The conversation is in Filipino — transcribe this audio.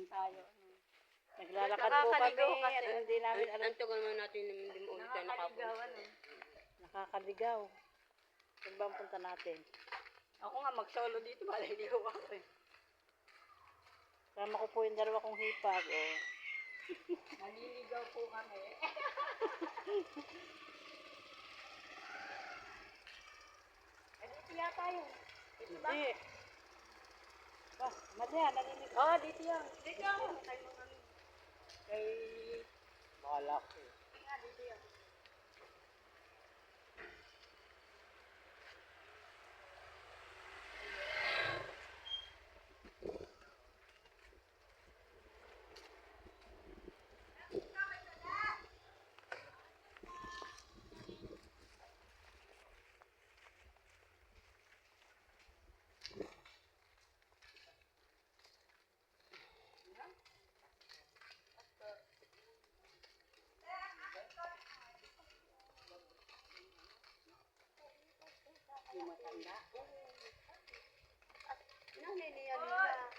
tayo. Naglalakad po kami at hindi namin alam. Ang tagal naman natin hindi mo ulit tayo nakapunta. Nakakaligaw. Saan ba ang punta natin? Ako nga mag-solo dito, maliligaw ako eh. Sama ko po yung dalawa kong hipag. Oh. Maliligaw po kami. Dito yata yun. Dito ba? Hindi. Bah, madya, naliligaw. Oo, dito yun. Dito yun. Tayo mo kami. Kay... Bahala ko. Nga, dito yun. Yung matanda. Nanay niya nila.